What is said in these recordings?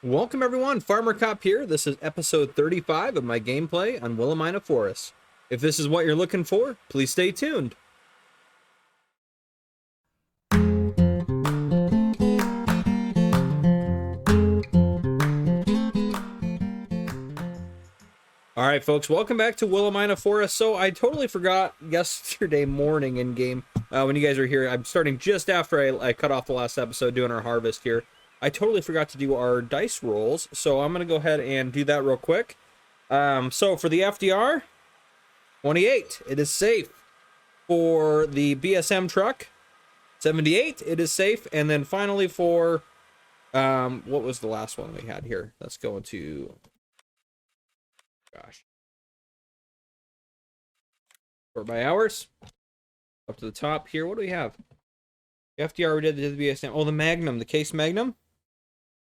Welcome everyone, Farmer Cop here. This is episode 35 of my gameplay on Willamina Forest. If this is what you're looking for, please stay tuned. Alright folks, welcome back to Willamina Forest. So I totally forgot yesterday morning in game, when you guys were here. I'm starting just after I cut off the last episode doing our harvest here. I totally forgot to do our dice rolls, so I'm going to go ahead and do that real quick. So for the FDR, 28, it is safe. For the BSM truck, 78, it is safe. And then finally for, what was the last one we had here? Let's go into, gosh. Sort by hours. Up to the top here, what do we have? FDR, we did the BSM. Oh, the Magnum, the Case Magnum.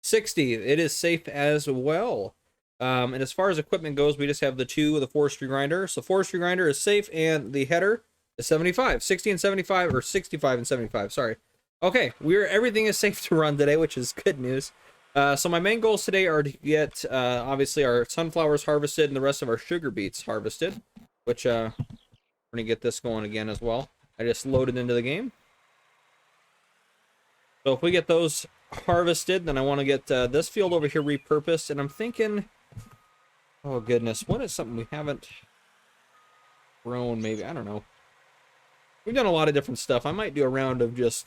60, it is safe as well. And as far as equipment goes, we just have the forestry grinder. So forestry grinder is safe, and the header is 75. 60 and 75, or 65 and 75, sorry. Okay, everything is safe to run today, which is good news. So my main goals today are to get, obviously, our sunflowers harvested and the rest of our sugar beets harvested, which, we're going to get this going again as well. I just loaded into the game. So if we get those harvested, then I want to get this field over here repurposed, and I'm thinking, oh goodness, what is something we haven't grown? Maybe, I don't know. We've done a lot of different stuff. I might do a round of I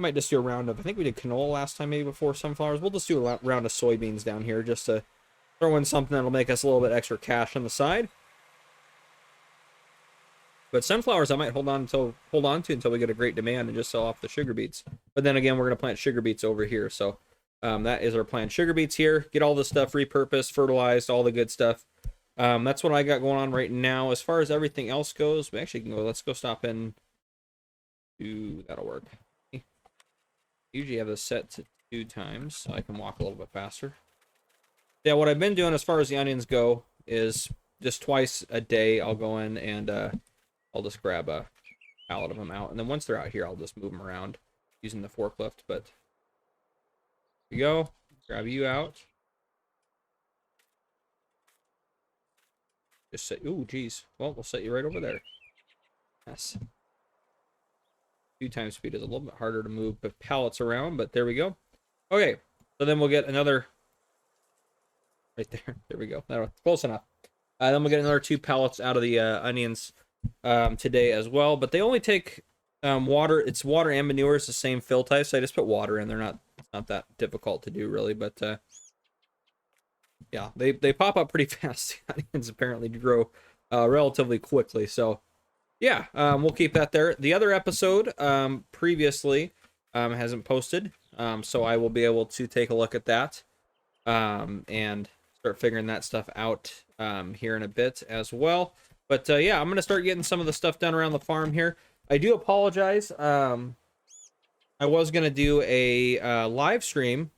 think we did canola last time, maybe before sunflowers. We'll just do a round of soybeans down here just to throw in something that'll make us a little bit extra cash on the side. But sunflowers I might hold on to until we get a great demand and just sell off the sugar beets. But then again, we're going to plant sugar beets over here. So that is our plan. Sugar beets here. Get all the stuff repurposed, fertilized, all the good stuff. That's what I got going on right now. As far as everything else goes, we actually can go. Let's go stop in. That'll work. Usually have this set to 2 times, so I can walk a little bit faster. Yeah, what I've been doing as far as the onions go is just twice a day I'll go in and I'll just grab a pallet of them out, and then once they're out here, I'll just move them around using the forklift. But here we go. Grab you out. Just set. Ooh, geez. Well, we'll set you right over there. Yes. 2 times speed is a little bit harder to move the pallets around, but there we go. Okay, so then we'll get another. Right there. There we go. Close enough. Then we'll get another 2 pallets out of the onions today as well, but they only take water. It's water and manure. It's the same fill type, so I just put water in. It's not that difficult to do really, but yeah, they pop up pretty fast. The onions apparently grow relatively quickly, so yeah, we'll keep that there. The other episode previously hasn't posted, so I will be able to take a look at that and start figuring that stuff out here in a bit as well. But yeah, I'm going to start getting some of the stuff done around the farm here. I do apologize. I was going to do a live stream.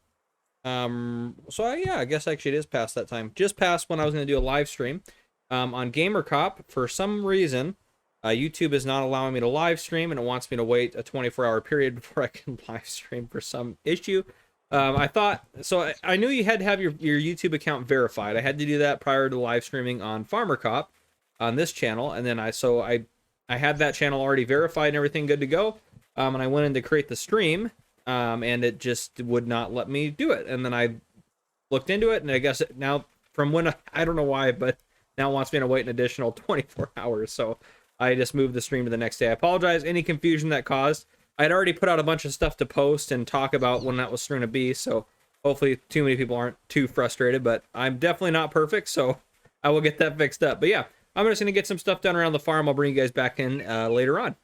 Yeah, I guess actually it is past that time. Just past when I was going to do a live stream on Gamer Cop. For some reason, YouTube is not allowing me to live stream, and it wants me to wait a 24-hour period before I can live stream for some issue. I thought, so I knew you had to have your YouTube account verified. I had to do that prior to live streaming on Farmer Cop on this channel, and then I had that channel already verified and everything good to go, and I went in to create the stream, and it just would not let me do it. And then I looked into it, and I guess now from when I don't know why, but now it wants me to wait an additional 24 hours. So I just moved the stream to the next day. I apologize any confusion that caused. I'd already put out a bunch of stuff to post and talk about when that was going to be, so hopefully too many people aren't too frustrated, but I'm definitely not perfect, so I will get that fixed up. But yeah, I'm just going to get some stuff done around the farm. I'll bring you guys back in later on.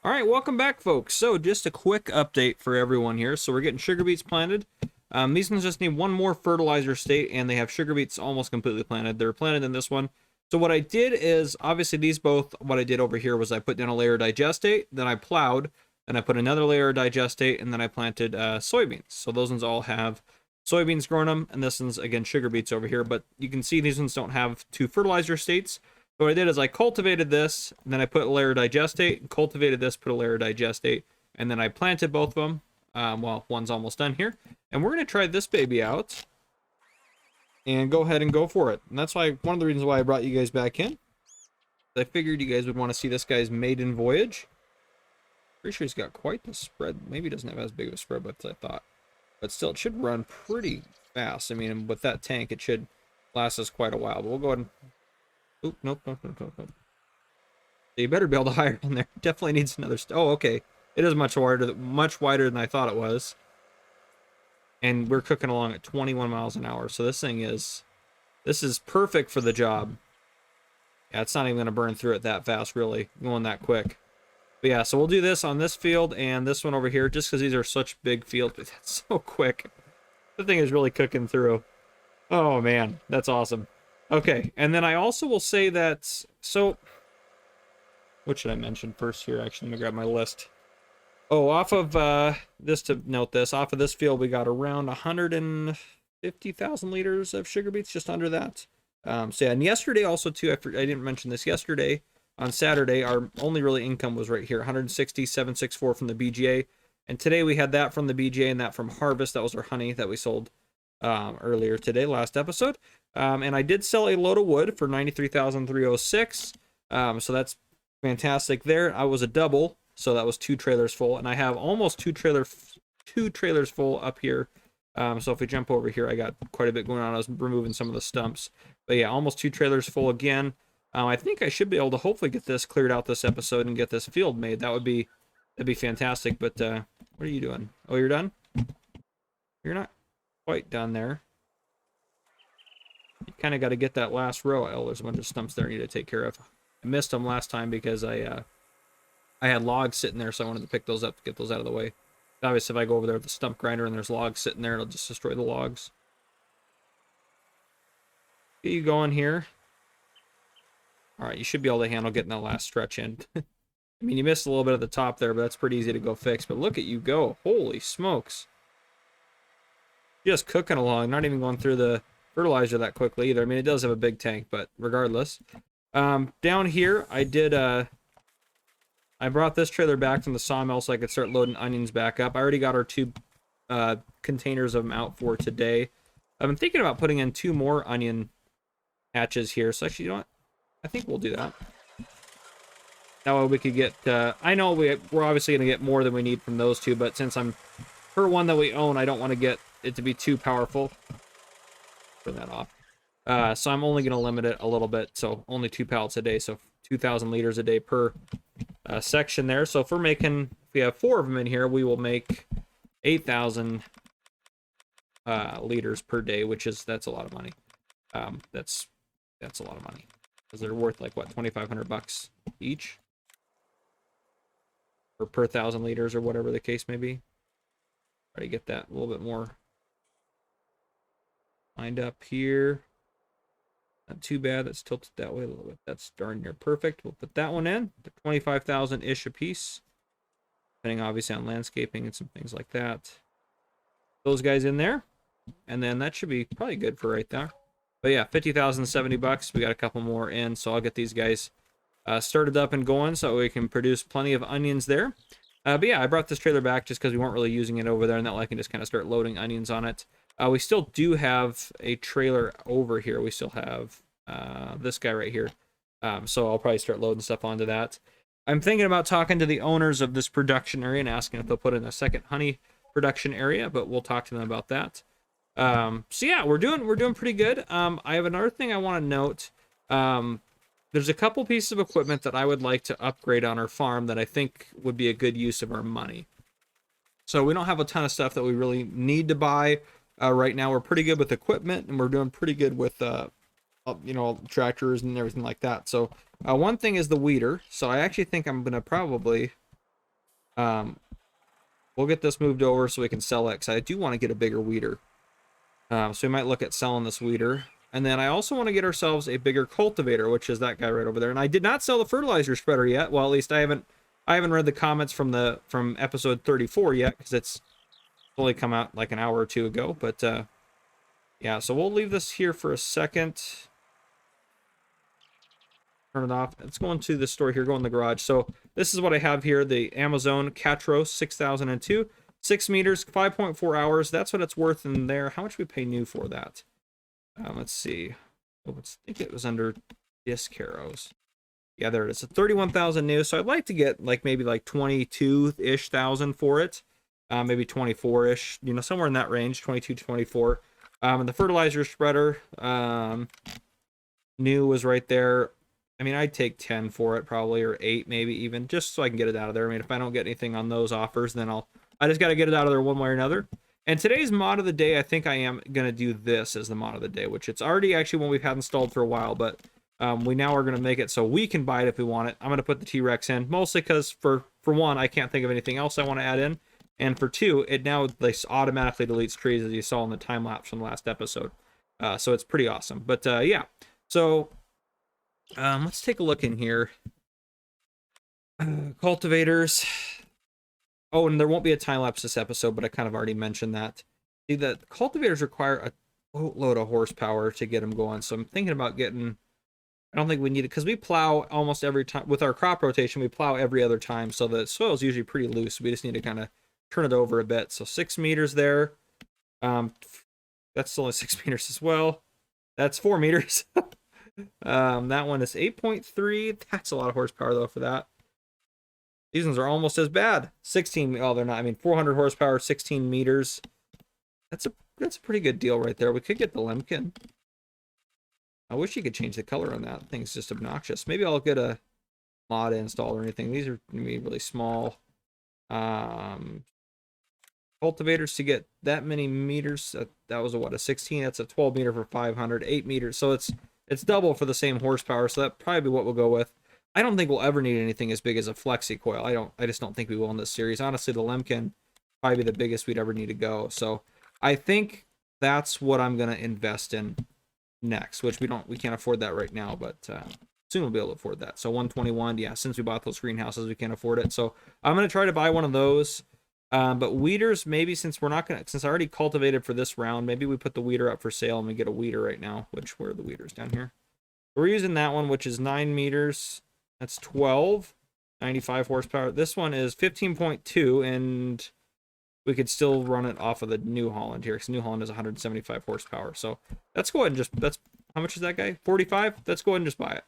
All right, welcome back, folks. So just a quick update for everyone here. So we're getting sugar beets planted. These ones just need one more fertilizer state, and they have sugar beets almost completely planted. They're planted in this one. So what I did is, obviously these both, what I did over here was I put down a layer of digestate, then I plowed, then I put another layer of digestate, and then I planted soybeans. So those ones all have soybeans growing them, and this one's, again, sugar beets over here. But you can see these ones don't have 2 fertilizer states. So what I did is I cultivated this, and then I put a layer of digestate, cultivated this, put a layer of digestate, and then I planted both of them. Well, one's almost done here. And we're going to try this baby out and go ahead and go for it. And that's why one of the reasons why I brought you guys back in. I figured you guys would want to see this guy's maiden voyage. Pretty sure he's got quite the spread. Maybe he doesn't have as big of a spread as I thought. But still, it should run pretty fast. I mean, with that tank, it should last us quite a while. But we'll go ahead and... Oop, nope. So you better be able to hire on there. Definitely needs another... Oh, okay. It is much wider than I thought it was. And we're cooking along at 21 miles an hour. So this is perfect for the job. Yeah, it's not even going to burn through it that fast, really, going that quick. But yeah, so we'll do this on this field and this one over here, just because these are such big fields. But that's so quick. The thing is really cooking through. Oh, man, that's awesome. Okay, and then I also will say that, so, what should I mention first here? Actually, let me grab my list. Oh, off of this, to note this, off of this field, we got around 150,000 liters of sugar beets, just under that. So yeah, and yesterday also too, I didn't mention this yesterday, on Saturday, our only really income was right here, 160,764 from the BGA. And today we had that from the BGA and that from Harvest. That was our honey that we sold earlier today, last episode. And I did sell a load of wood for 93,306. So that's fantastic there. I was a double, so that was 2 trailers full. And I have almost two trailers full up here. So if we jump over here, I got quite a bit going on. I was removing some of the stumps. But yeah, almost 2 trailers full again. I think I should be able to hopefully get this cleared out this episode and get this field made. That'd be fantastic. But what are you doing? Oh, you're done? You're not quite done there. You kind of got to get that last row. Oh, there's a bunch of stumps there I need to take care of. I missed them last time because I had logs sitting there, so I wanted to pick those up to get those out of the way. Obviously, if I go over there with the stump grinder and there's logs sitting there, it'll just destroy the logs. Get you going here. All right, you should be able to handle getting that last stretch in. I mean, you missed a little bit at the top there, but that's pretty easy to go fix. But look at you go. Holy smokes. Just cooking along, not even going through the fertilizer that quickly either. I mean, it does have a big tank, but regardless. Down here, I brought this trailer back from the sawmill so I could start loading onions back up. I already got our 2 containers of them out for today. I've been thinking about putting in 2 more onion hatches here. So actually, you know what? I think we'll do that. That way we could get... I know we're obviously going to get more than we need from those 2, but since I'm... Per one that we own, I don't want to get it to be too powerful. Turn that off. So I'm only going to limit it a little bit. So only 2 pallets a day. So 2,000 liters a day per section there. So if we have 4 of them in here, we will make 8,000 liters per day, that's a lot of money. That's a lot of money. Because they're worth like what, 2,500 bucks each, or per 1,000 liters, or whatever the case may be. Try to get that a little bit more lined up here. Not too bad. That's tilted that way a little bit. That's darn near perfect. We'll put that one in. They're 25,000 ish a piece, depending obviously on landscaping and some things like that. Those guys in there, and then that should be probably good for right there. But yeah, 50,000, 70 bucks. We got a couple more in, so I'll get these guys started up and going so we can produce plenty of onions there. But yeah, I brought this trailer back just because we weren't really using it over there, and that way I can just kind of start loading onions on it. We still do have a trailer over here. We still have this guy right here. So I'll probably start loading stuff onto that. I'm thinking about talking to the owners of this production area and asking if they'll put in a second honey production area, but we'll talk to them about that. So yeah, we're doing pretty good. I have another thing I want to note. There's a couple pieces of equipment that I would like to upgrade on our farm that I think would be a good use of our money. So we don't have a ton of stuff that we really need to buy right now. We're pretty good with equipment, and we're doing pretty good with tractors and everything like that. So one thing is the weeder. So I actually think I'm gonna probably we'll get this moved over so we can sell it, because I do want to get a bigger weeder. So we might look at selling this weeder. And then I also want to get ourselves a bigger cultivator, which is that guy right over there. And I did not sell the fertilizer spreader yet. Well, at least I haven't read the comments from episode 34 yet, because it's only come out like an hour or 2 ago. But yeah, so we'll leave this here for a second. Turn it off. Let's go into the store here, go in the garage. So this is what I have here, the Amazon Catros 6002. 6 meters, 5.4 hours. That's what it's worth in there. How much we pay new for that? Let's see. Oh, I think it was under disc arrows. Yeah, there it is. 31,000 new. So I'd like to get like maybe like 22-ish thousand for it. Maybe 24-ish, you know, somewhere in that range, 22 to 24. And the fertilizer spreader, new was right there. I mean, I'd take 10 for it probably, or 8 maybe even, just so I can get it out of there. I mean, if I don't get anything on those offers, then I just got to get it out of there one way or another. And today's mod of the day, I think I am going to do this as the mod of the day, which it's already actually one we've had installed for a while, but we now are going to make it so we can buy it if we want it. I'm going to put the T-Rex in, mostly because for one, I can't think of anything else I want to add in. And for two, it now like, automatically deletes trees, as you saw in the time lapse from the last episode. So it's pretty awesome. But yeah, so let's take a look in here. Cultivators. Oh, and there won't be a time lapse this episode, but I kind of already mentioned that. See, the cultivators require a boatload of horsepower to get them going. So I'm thinking about getting. I don't think we need it because we plow almost every time with our crop rotation. We plow every other time, so the soil is usually pretty loose. We just need to kind of turn it over a bit. So 6 meters there. That's only 6 meters as well. That's 4 meters. That one is 8.3. That's a lot of horsepower though for that. These ones are almost as bad. 16. Oh, they're not. I mean, 400 horsepower, 16 meters. That's a pretty good deal right there. We could get the Lemkin. I wish you could change the color on that. Thing's just obnoxious. Maybe I'll get a mod installed or anything. These are gonna be really small. Cultivators to get that many meters. That was a 16. That's a 12 meter for 500. 8 meters. So it's double for the same horsepower. So that probably be what we'll go with. I don't think we'll ever need anything as big as a flexi coil. I just don't think we will in this series. Honestly, the Lemkin probably be the biggest we'd ever need to go. So I think that's what I'm gonna invest in next, which we can't afford that right now, but soon we'll be able to afford that. So 121, yeah, since we bought those greenhouses, we can't afford it. So I'm gonna try to buy one of those. But weeders, maybe since I already cultivated for this round, maybe we put the weeder up for sale and we get a weeder right now. Where are the weeders down here? We're using that one, which is 9 meters. That's 12, 95 horsepower. This one is 15.2, and we could still run it off of the New Holland here, because New Holland is 175 horsepower. So let's go ahead and how much is that guy? 45? Let's go ahead and just buy it.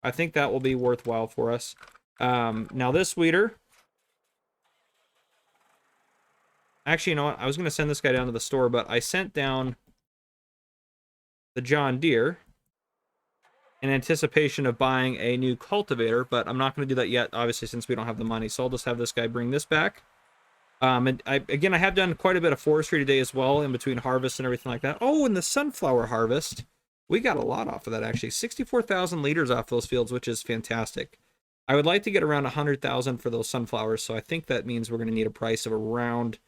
I think that will be worthwhile for us. Now this weeder. Actually, you know what? I was going to send this guy down to the store, but I sent down the John Deere in anticipation of buying a new cultivator, but I'm not going to do that yet, obviously, since we don't have the money. So I'll just have this guy bring this back. And I have done quite a bit of forestry today as well, in between harvests and everything like that. Oh, and the sunflower harvest, we got a lot off of that, actually. 64,000 liters off those fields, which is fantastic. I would like to get around 100,000 for those sunflowers, so I think that means we're going to need a price of around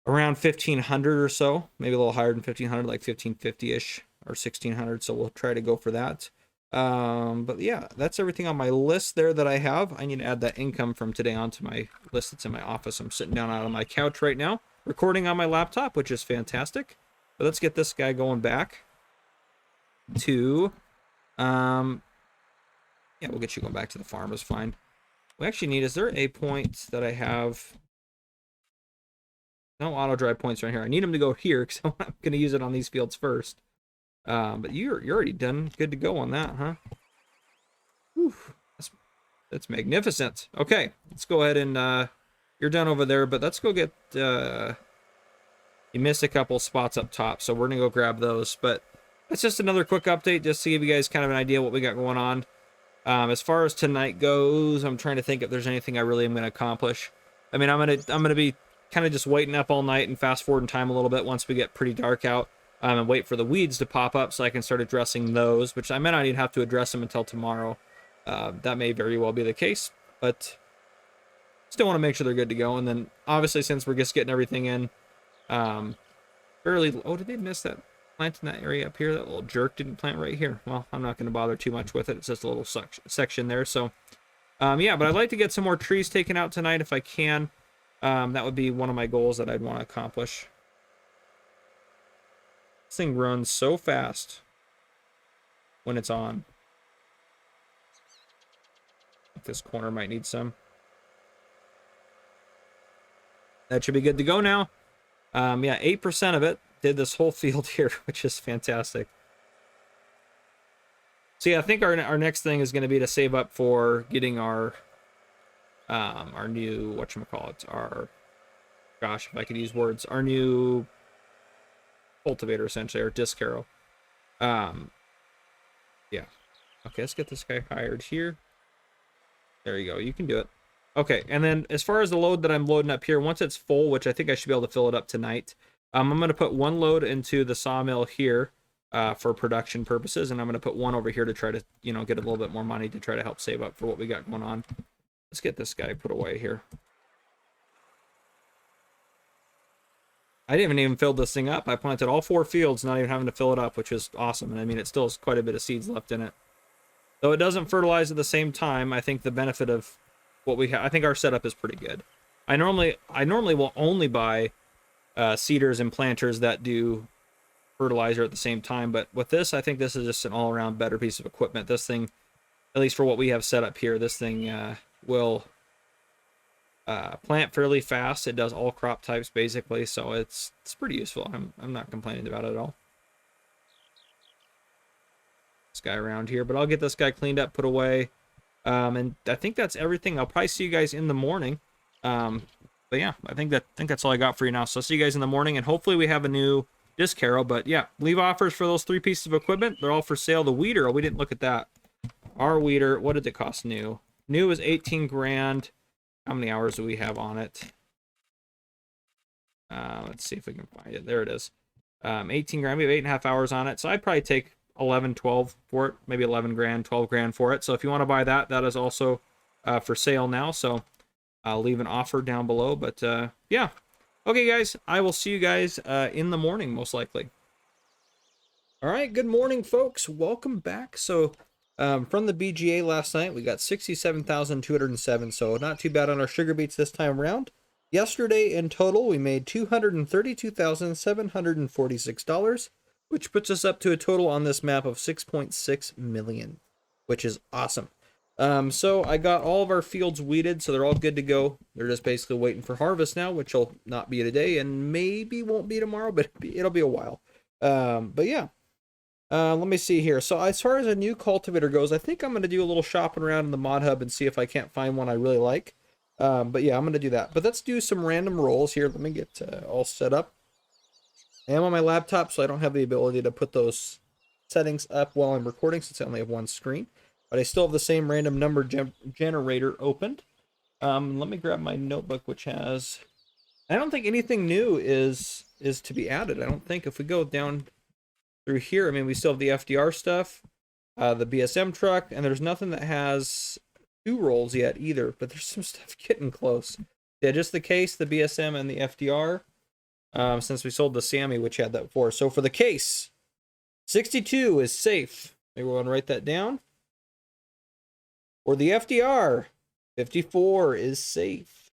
1,500 or so, maybe a little higher than 1,500, like 1,550-ish or 1,600. So we'll try to go for that. But yeah, that's everything on my list there that I have. I need to add that income from today onto my list that's in my office. I'm sitting down out on my couch right now, recording on my laptop, which is fantastic. But let's get this guy going back to, yeah, we'll get you going back to the farm is fine. We actually need, is there a point that I have? No auto dry points right here. I need them to go here because I'm going to use it on these fields first. But you're already done. Good to go on that, huh? Whew, that's magnificent. Okay, let's go ahead and you're done over there. But let's go get. You missed a couple spots up top, so we're gonna go grab those. But that's just another quick update, just to give you guys kind of an idea what we got going on. As far as tonight goes, I'm trying to think if there's anything I really am gonna accomplish. I mean, I'm gonna be kind of just waiting up all night and fast forward in time a little bit once we get pretty dark out, and wait for the weeds to pop up so I can start addressing those, which I may not even have to address them until tomorrow. That may very well be the case, but still want to make sure they're good to go. And then obviously, since we're just getting everything in fairly, oh, did they miss that plant in that area up here? That little jerk didn't plant right here. Well, I'm not going to bother too much with it. It's just a little section there. So yeah, but I'd like to get some more trees taken out tonight if I can. That would be one of my goals that I'd want to accomplish. This thing runs so fast when it's on. This corner might need some. That should be good to go now. Yeah, 8% of it did this whole field here, which is fantastic. So yeah, I think our next thing is going to be to save up for getting our new, whatchamacallit, our, gosh, if I could use words, our new cultivator, essentially, or disc harrow. Yeah. Okay, let's get this guy hired here. There you go. You can do it. Okay, and then as far as the load that I'm loading up here, once it's full, which I think I should be able to fill it up tonight, I'm going to put one load into the sawmill here for production purposes, and I'm going to put one over here to try to, you know, get a little bit more money to try to help save up for what we got going on. Let's get this guy put away here. I didn't even fill this thing up. I planted all 4 fields, not even having to fill it up, which is awesome. And I mean, it still has quite a bit of seeds left in it. Though it doesn't fertilize at the same time, I think the benefit of what we have, I think our setup is pretty good. I normally will only buy seeders and planters that do fertilizer at the same time, but with this, I think this is just an all-around better piece of equipment. This thing, at least for what we have set up here, this thing will plant fairly fast. It does all crop types basically, so it's pretty useful. I'm not complaining about it at all. This guy around here, but I'll get this guy cleaned up, put away, and I think that's everything. I'll probably see you guys in the morning. But yeah, I think that's all I got for you now. So I'll see you guys in the morning, and hopefully we have a new disc harrow. But yeah, leave offers for those 3 pieces of equipment. They're all for sale. The weeder, we didn't look at that. Our weeder, what did it cost new? New is 18 grand. How many hours do we have on it? Let's see if we can find it. There it is. 18 grand. We have 8.5 hours on it. So I'd probably take 11, 12 for it. Maybe 11 grand, 12 grand for it. So if you want to buy that, that is also for sale now. So I'll leave an offer down below. But yeah. Okay, guys. I will see you guys in the morning, most likely. All right. Good morning, folks. Welcome back. So from the BGA last night, we got 67,207. So not too bad on our sugar beets this time around. Yesterday in total, we made $232,746, which puts us up to a total on this map of 6.6 million, which is awesome. So I got all of our fields weeded, so they're all good to go. They're just basically waiting for harvest now, which will not be today and maybe won't be tomorrow, but it'll be a while. But yeah. Let me see here. So as far as a new cultivator goes, I think I'm going to do a little shopping around in the mod hub and see if I can't find one I really like. But yeah, I'm going to do that. But let's do some random rolls here. Let me get all set up. I am on my laptop, so I don't have the ability to put those settings up while I'm recording since I only have one screen. But I still have the same random number generator opened. Let me grab my notebook, which has... I don't think anything new is to be added. I don't think if we go down through here, I mean, we still have the FDR stuff, the BSM truck, and there's nothing that has 2 rolls yet either, but there's some stuff getting close. Yeah, just the case, the BSM, and the FDR, since we sold the Sammy, which had that before. So for the case, 62 is safe. Maybe we'll write that down. For the FDR, 54 is safe.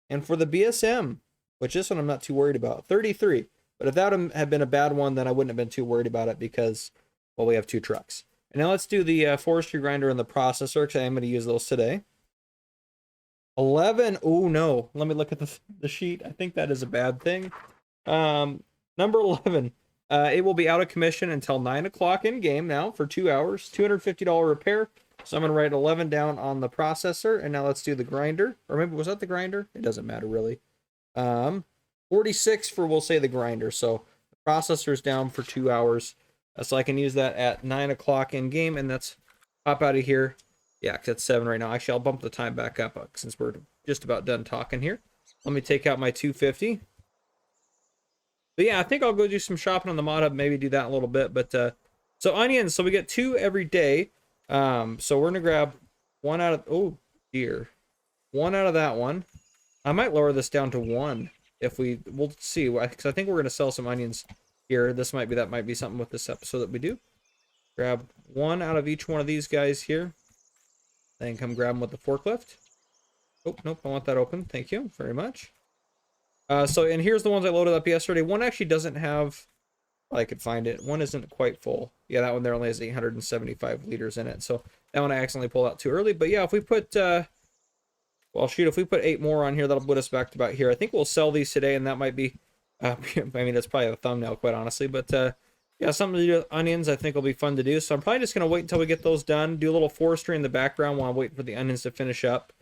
And for the BSM, which this one I'm not too worried about, 33. But if that had been a bad one, then I wouldn't have been too worried about it because, well, we have 2 trucks. And now let's do the forestry grinder and the processor, because I am going to use those today. 11. Oh, no. Let me look at the sheet. I think that is a bad thing. Number 11. It will be out of commission until 9 o'clock in game now for 2 hours. $250 repair. So I'm going to write 11 down on the processor. And now let's do the grinder. Or maybe, was that the grinder? It doesn't matter, really. 46 for, we'll say, the grinder. So the processor's down for 2 hours. So I can use that at 9 o'clock in game. And that's pop out of here. Yeah, because it's 7 right now. Actually, I'll bump the time back up since we're just about done talking here. Let me take out my 250. But yeah, I think I'll go do some shopping on the mod hub. Maybe do that in a little bit. But so onions. So we get 2 every day. So we're going to grab 1 out of... Oh, dear. 1 out of that one. I might lower this down to 1. If we'll see, because I think we're going to sell some onions here. That might be something with this episode that we do. Grab 1 out of each one of these guys here. Then come grab them with the forklift. Oh, nope, I want that open. Thank you very much. And here's the ones I loaded up yesterday. One actually doesn't have, I could find it. One isn't quite full. Yeah, that one there only has 875 liters in it. So that one I accidentally pulled out too early. But yeah, if we put Well, shoot, if we put 8 more on here, that'll put us back to about here. I think we'll sell these today, and that might be, I mean, that's probably a thumbnail, quite honestly. But yeah, something to do with onions I think will be fun to do. So I'm probably just going to wait until we get those done, do a little forestry in the background while I'm waiting for the onions to finish up.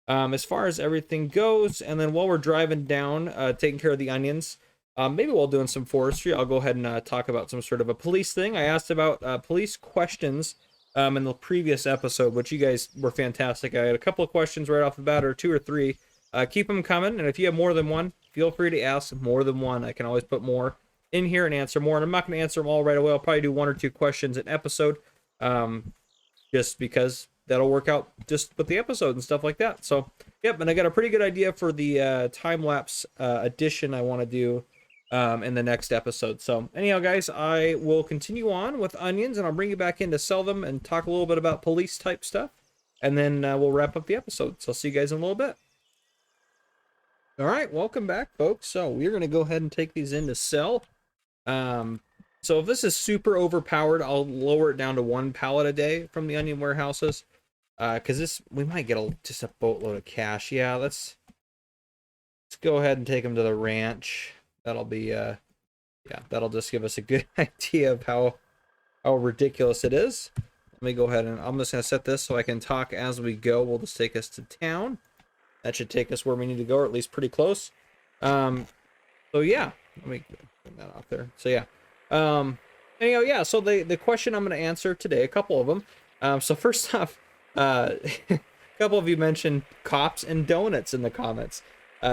As far as everything goes, and then while we're driving down, taking care of the onions, maybe while doing some forestry, I'll go ahead and talk about some sort of a police thing. I asked about police questions in the previous episode, which you guys were fantastic. I had a couple of questions right off the bat, or 2 or 3. Keep them coming, and if you have more than one, feel free to ask more than one. I can always put more in here and answer more, and I'm not going to answer them all right away. I'll probably do 1 or 2 questions an episode, just because that'll work out just with the episode and stuff like that. So, yep, and I got a pretty good idea for the time-lapse edition I want to do in the next episode. So anyhow, guys, I will continue on with onions, and I'll bring you back in to sell them and talk a little bit about police type stuff, and then we'll wrap up the episode. So I'll see you guys in a little bit. All right, welcome back, folks. So we're going to go ahead and take these in to sell. So if this is super overpowered, I'll lower it down to 1 pallet a day from the onion warehouses, because this, we might get just a boatload of cash. Yeah, let's go ahead and take them to the ranch. That'll be yeah, that'll just give us a good idea of how ridiculous it is. Let me go ahead and I'm just gonna set this so I can talk as we go. We'll just take us to town. That should take us where we need to go, or at least pretty close. So yeah, let me put that off there. So yeah, anyhow, yeah, so the question I'm going to answer today, a couple of them. So first off, a couple of you mentioned cops and donuts in the comments.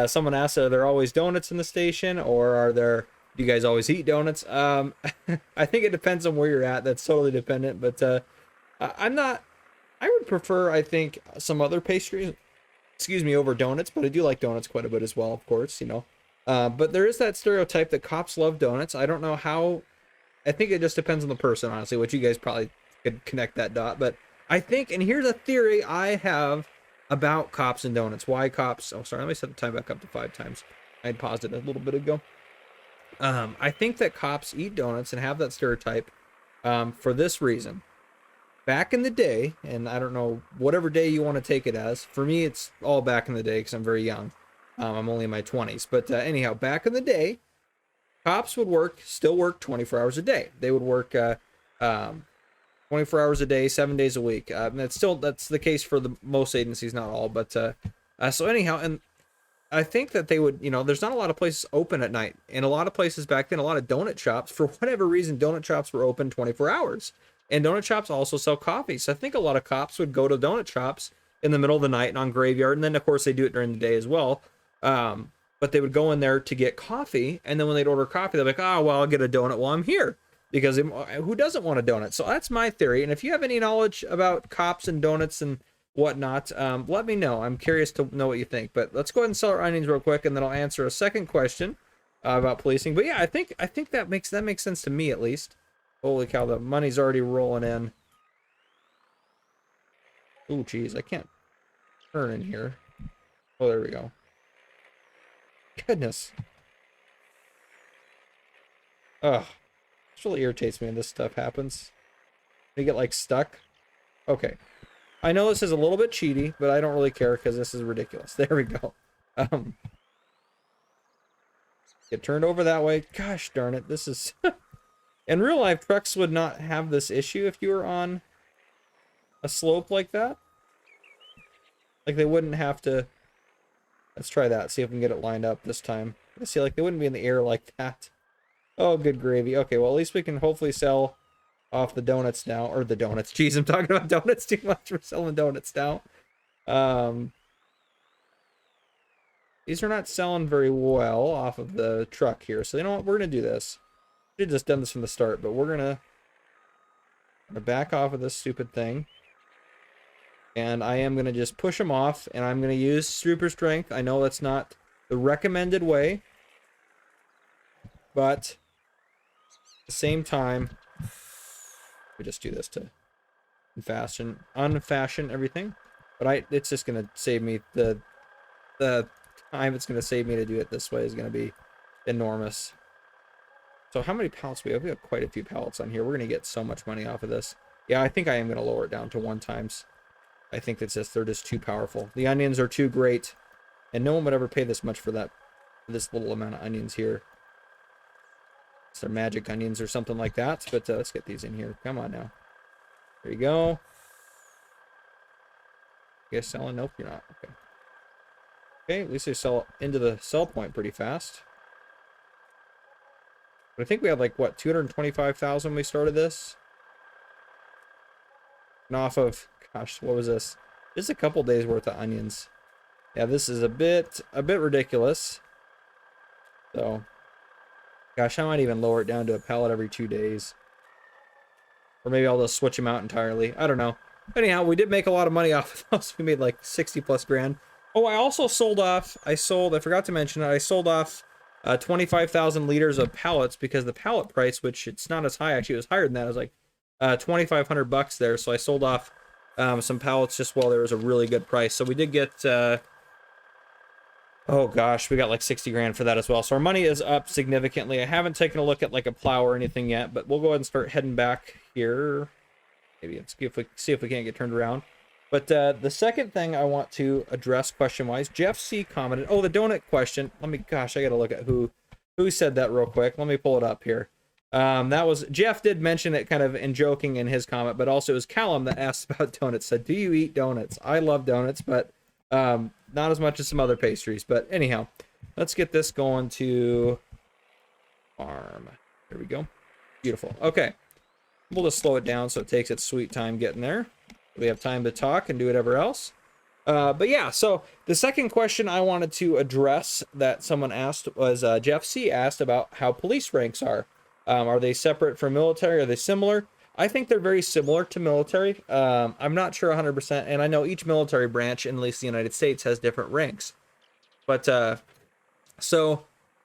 Someone asked, are there always donuts in the station, or do you guys always eat donuts? I think it depends on where you're at. That's totally dependent, but I would prefer, I think, some other pastries, over donuts, but I do like donuts quite a bit as well, of course, you know. But there is that stereotype that cops love donuts. I don't know how. I think it just depends on the person, honestly, which you guys probably could connect that dot. But I think, and here's a theory I have about cops and donuts. Why cops? Oh, sorry, let me set the time back up to 5 times. I had paused it a little bit ago. I think that cops eat donuts and have that stereotype for this reason. Back in the day, and I don't know, whatever day you want to take it as, for me it's all back in the day because I'm very young. I'm only in my 20s. But anyhow, back in the day, cops would still work 24 hours a day. They would work 24 hours a day, 7 days a week. That's the case for most agencies, not all. But so anyhow, and I think that they would, there's not a lot of places open at night. In a lot of places back then, a lot of donut shops, for whatever reason, donut shops were open 24 hours. And donut shops also sell coffee. So I think a lot of cops would go to donut shops in the middle of the night and on graveyard. And then, of course, they do it during the day as well. But they would go in there to get coffee. And then when they'd order coffee, they're like, oh, well, I'll get a donut while I'm here. Because who doesn't want a donut? So that's my theory. And if you have any knowledge about cops and donuts and whatnot, let me know. I'm curious to know what you think. But let's go ahead and sell our onions real quick, and then I'll answer a second question about policing. But yeah, I think that makes sense to me, at least. Holy cow, the money's already rolling in. Ooh, geez, I can't turn in here. Oh, there we go. Goodness. Ugh. This really irritates me when this stuff happens. You get, like, stuck. Okay. I know this is a little bit cheaty, but I don't really care because this is ridiculous. There we go. Get turned over that way. Gosh darn it. This is... In real life, trucks would not have this issue if you were on a slope like that. Like, they wouldn't have to... Let's try that. See if we can get it lined up this time. Let's see, like, they wouldn't be in the air like that. Oh, good gravy. Okay, well, at least we can hopefully sell off the donuts now. Or the donuts. Jeez, I'm talking about donuts too much. We're selling donuts now. These are not selling very well off of the truck here. So, you know what? We're going to do this. I should have just done this from the start, but we're going to back off of this stupid thing. And I am going to just push them off, and I'm going to use super strength. I know that's not the recommended way, but at the same time, we just do this to unfashion everything. But it's just going to save me the time it's going to save me to do it this way is going to be enormous. So how many pallets we have? We have quite a few pallets on here. We're going to get so much money off of this. Yeah, I think I am going to lower it down to 1 times. I think they're just too powerful. The onions are too great, and no one would ever pay this much for this little amount of onions here. It's their magic onions or something like that. But let's get these in here. Come on now. There you go. You guys selling? Nope, you're not. Okay. Okay, at least they sell into the sell point pretty fast. But I think we had like, what, 225,000 when we started this? And off of, gosh, what was this? Just a couple days worth of onions. Yeah, this is a bit ridiculous. So, gosh, I might even lower it down to a pallet every 2 days. Or maybe I'll just switch them out entirely. I don't know. Anyhow, we did make a lot of money off of those. We made like 60 plus grand. Oh, I also sold off, I forgot to mention it, I sold off 25,000 liters of pallets because the pallet price, which it's not as high, actually it was higher than that, it was like $2,500 there. So I sold off some pallets just while there was a really good price. So we did get, oh gosh, we got like 60 grand for that as well. So our money is up significantly. I haven't taken a look at like a plow or anything yet, but we'll go ahead and start heading back here. Maybe let's see if we can't get turned around. But the second thing I want to address question-wise, Jeff C commented, oh, the donut question. Gosh, I got to look at who said that real quick. Let me pull it up here. That was, Jeff did mention it kind of in joking in his comment, but also it was Callum that asked about donuts. Said, do you eat donuts? I love donuts, but not as much as some other pastries. But anyhow, let's get this going to farm. There we go. Beautiful. Okay. We'll just slow it down so it takes its sweet time getting there. We have time to talk and do whatever else. But yeah, so the second question I wanted to address that someone asked was Jeff C asked about how police ranks are. Are they separate from military? Are they similar? I think they're very similar to military. I'm not sure 100%, and I know each military branch, in at least the United States, has different ranks. But as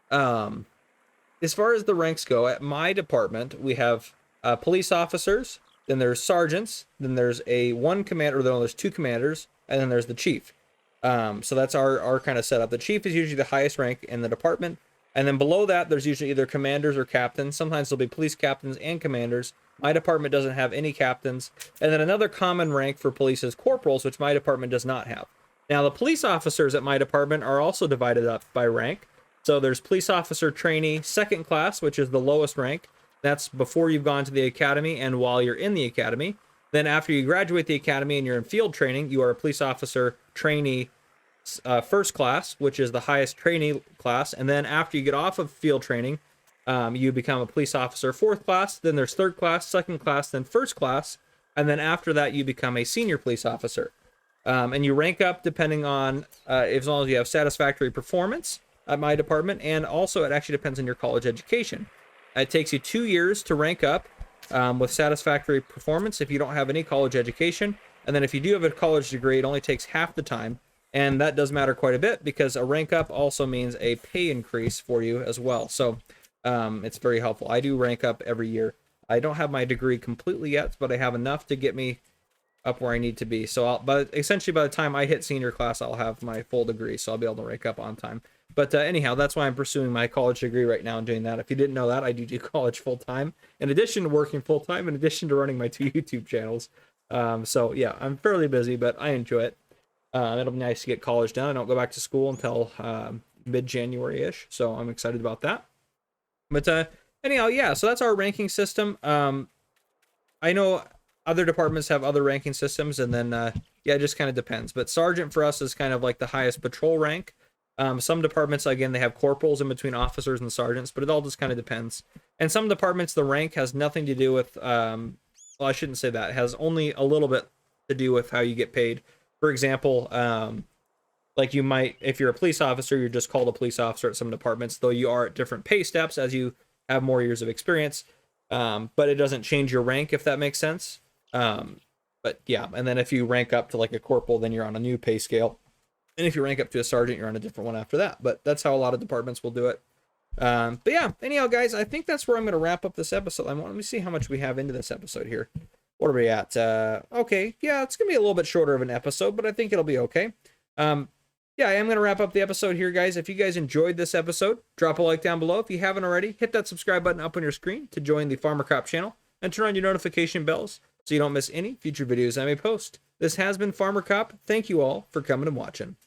far as the ranks go, at my department, we have police officers, then there's sergeants, then there's one commander, then there's two commanders, and then there's the chief. So that's our kind of setup. The chief is usually the highest rank in the department, and then below that, there's usually either commanders or captains. Sometimes there'll be police captains and commanders. My department doesn't have any captains. And then another common rank for police is corporals, which my department does not have. Now, the police officers at my department are also divided up by rank. So there's police officer trainee second class, which is the lowest rank. That's before you've gone to the academy and while you're in the academy. Then after you graduate the academy and you're in field training, you are a police officer trainee first class, which is the highest trainee class. And then after you get off of field training, you become a police officer fourth class. Then there's third class, second class, then first class. And then after that, you become a senior police officer. And you rank up depending on as long as you have satisfactory performance at my department. And also it actually depends on your college education. It takes you 2 years to rank up with satisfactory performance if you don't have any college education. And then if you do have a college degree, it only takes half the time. And that does matter quite a bit because a rank up also means a pay increase for you as well. So it's very helpful. I do rank up every year. I don't have my degree completely yet, but I have enough to get me up where I need to be. So but essentially by the time I hit senior class, I'll have my full degree. So I'll be able to rank up on time. But anyhow, that's why I'm pursuing my college degree right now and doing that. If you didn't know that, I do college full-time, in addition to working full-time, in addition to running my 2 YouTube channels. So yeah, I'm fairly busy, but I enjoy it. It'll be nice to get college done. I don't go back to school until mid-January-ish, so I'm excited about that. But anyhow, yeah, so that's our ranking system. I know other departments have other ranking systems, and then, yeah, it just kind of depends. But sergeant for us is kind of like the highest patrol rank. Some departments, again, they have corporals in between officers and sergeants, but it all just kind of depends. And some departments, the rank has nothing to do with, well, I shouldn't say that. It has only a little bit to do with how you get paid. For example, like you might, if you're a police officer, you're just called a police officer at some departments, though you are at different pay steps as you have more years of experience. But it doesn't change your rank, if that makes sense. But yeah, and then if you rank up to like a corporal, then you're on a new pay scale. And if you rank up to a sergeant, you're on a different one after that. But that's how a lot of departments will do it. But yeah, anyhow, guys, I think that's where I'm going to wrap up this episode. Let me see how much we have into this episode here. What are we at? Okay, yeah, it's going to be a little bit shorter of an episode, but I think it'll be okay. Yeah, I am going to wrap up the episode here, guys. If you guys enjoyed this episode, drop a like down below. If you haven't already, hit that subscribe button up on your screen to join the Farmer Cop channel and turn on your notification bells so so you don't miss any future videos I may post. This has been Farmer Cop. Thank you all for coming and watching.